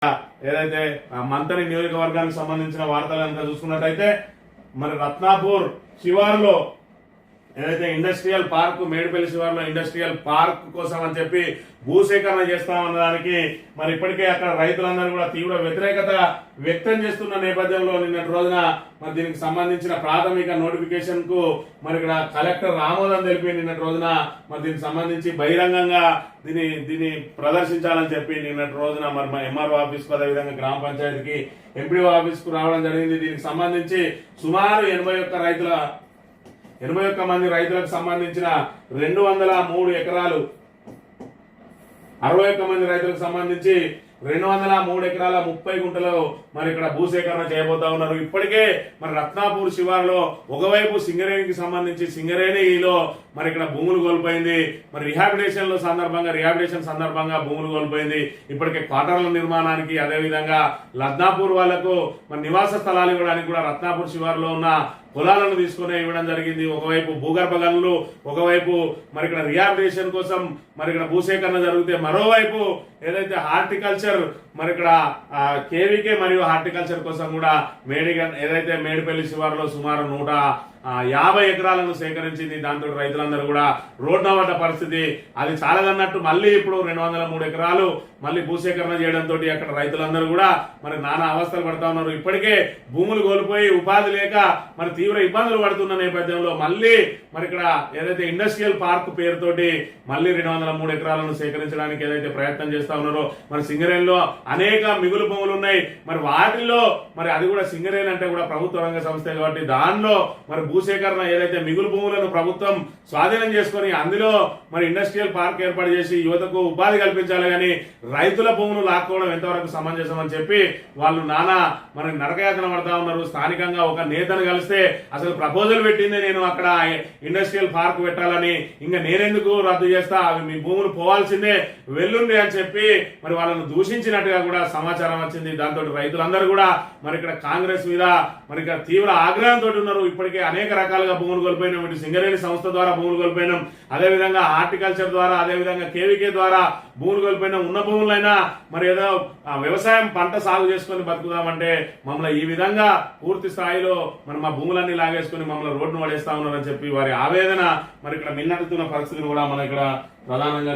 ఏదైతే మంతని నియోజకవర్గానికి సంబంధించిన వార్తలు కనుక చూసుకున్నట్టయితే మరి రత్నాపూర్ శివారులో ఏదైతే ఇండస్ట్రియల్ పార్క్ మేడిపల్లి శివారులో ఇండస్ట్రియల్ పార్క్ కోసం అని చెప్పి భూసేకరణ చేస్తామన్న దానికి మరి ఇప్పటికే అక్కడ రైతులందరూ కూడా తీవ్ర వ్యతిరేకత వ్యక్తం చేస్తున్న నేపథ్యంలో నిన్నటి రోజున మరి దీనికి సంబంధించిన ప్రాథమిక నోటిఫికేషన్ కు మరి ఇక్కడ కలెక్టర్ ఆమోదం తెలిపి నిన్నటి రోజున మరి దీనికి సంబంధించి బహిరంగంగా దీన్ని ప్రదర్శించాలని చెప్పి నిన్నటి రోజున మరి ఎంఆర్ఓ ఆఫీస్ కు అదేవిధంగా గ్రామ పంచాయతీకి ఎంపీడీఓ ఆఫీస్ కు రావడం జరిగింది. దీనికి సంబంధించి సుమారు 81 మంది రైతులకు సంబంధించిన 203 ఎకరాలు 61 మంది రైతులకు సంబంధించి 203 ఎకరాల 30 గుంటలు మరి ఇక్కడ భూసేకరణ చేయబోతా ఉన్నారు. ఇప్పటికే మరి రత్నాపూర్ శివారులో ఒకవైపు సింగరేణికి సంబంధించి సింగరేణిలో మరి ఇక్కడ భూములు కోల్పోయింది. మరి రిహాబిలిటేషన్ సందర్భంగా భూములు కోల్పోయింది. ఇప్పటికే క్వార్టర్ల నిర్మాణానికి అదేవిధంగా లద్నాపూర్ వాళ్లకు మరి నివాస స్థలాలు ఇవ్వడానికి కూడా రత్నాపూర్ శివారులో ఉన్న పొలాలను తీసుకుని ఇవ్వడం జరిగింది. ఒకవైపు భూగర్భ గనులు, ఒకవైపు మరి ఇక్కడ రిహాబిలిటేషన్ కోసం మరి ఇక్కడ భూసేకరణ జరిగితే మరోవైపు ఏదైతే హార్టికల్చర్ మరి ఇక్కడ కేవీకే మరియు హార్టికల్చర్ కోసం కూడా ఏదైతే మేడిపల్లి శివారులో సుమారు 150 ఎకరాలను సేకరించింది. దాంతో రైతులందరూ కూడా రోడ్న పడ్డ పరిస్థితి. అది చాలదన్నట్టు మళ్ళీ ఇప్పుడు 203 ఎకరాలు మళ్ళీ భూసేకరణ చేయడంతో అక్కడ రైతులందరూ కూడా మరి నానా అవస్థలు పడతా ఉన్నారు. ఇప్పటికే భూములు కోల్పోయి ఉపాధి లేక మరి తీవ్ర ఇబ్బందులు పడుతున్న నేపథ్యంలో మళ్ళీ మరి ఇక్కడ ఏదైతే ఇండస్ట్రియల్ పార్క్ పేరుతోటి మళ్ళీ 203 ఎకరాలను సేకరించడానికి ఏదైతే ప్రయత్నం చేస్తా ఉన్నారో మరి సింగరేణిలో అనేక మిగులు భూములు ఉన్నాయి. మరి వాటిల్లో మరి అది కూడా సింగరేణి అంటే కూడా ప్రభుత్వ రంగ సంస్థ కాబట్టి దానిలో మరి భూసేకరణ ఏదైతే మిగులు భూములను ప్రభుత్వం స్వాధీనం చేసుకుని అందులో మరి ఇండస్ట్రియల్ పార్క్ ఏర్పాటు చేసి యువతకు ఉపాధి కల్పించాలి కానీ రైతుల భూములు లాక్కోవడం ఎంతవరకు సమంజసం అని చెప్పి వాళ్ళు మరి నరకయాతన పడతా ఉన్నారు. స్థానికంగా ఒక నేతను కలిస్తే అసలు ప్రపోజల్ పెట్టింది నేను అక్కడ ఇండస్ట్రియల్ పార్క్ పెట్టాలని, ఇంకా నేనెందుకు రద్దు చేస్తా, అవి మీ భూములు పోవాల్సిందే వెళ్ళుండి అని చెప్పి మరి వాళ్ళను దూషించినట్టుగా కూడా సమాచారం వచ్చింది. దాంతో రైతులందరూ కూడా మరి ఇక్కడ కాంగ్రెస్ మీద మరి ఇక్కడ తీవ్ర ఆగ్రహంతో ఉన్నారు. ఇప్పటికే అనేక రకాలుగా భూములు కోల్పోయినాం. ఇటు సింగరేణి సంస్థ ద్వారా భూములు కోల్పోయినాం, అదేవిధంగా హార్టికల్చర్ ద్వారా, అదేవిధంగా కేవీకే ద్వారా భూములు కోల్పోయినాం. ఉన్న భూములైనా మరి ఏదో వ్యవసాయం పంట సాగు చేసుకుని బతుకుదామంటే మమ్మల్ని ఈ విధంగా పూర్తి స్థాయిలో మరి మా భూములన్నీ లాగేసుకుని మమ్మల్ని రోడ్డును పడేస్తా ఉన్నారని చెప్పి వారి ఆవేదన మరి ఇక్కడ మిన్నడుతున్న పరిస్థితిని కూడా మనం ఇక్కడ ప్రధానంగా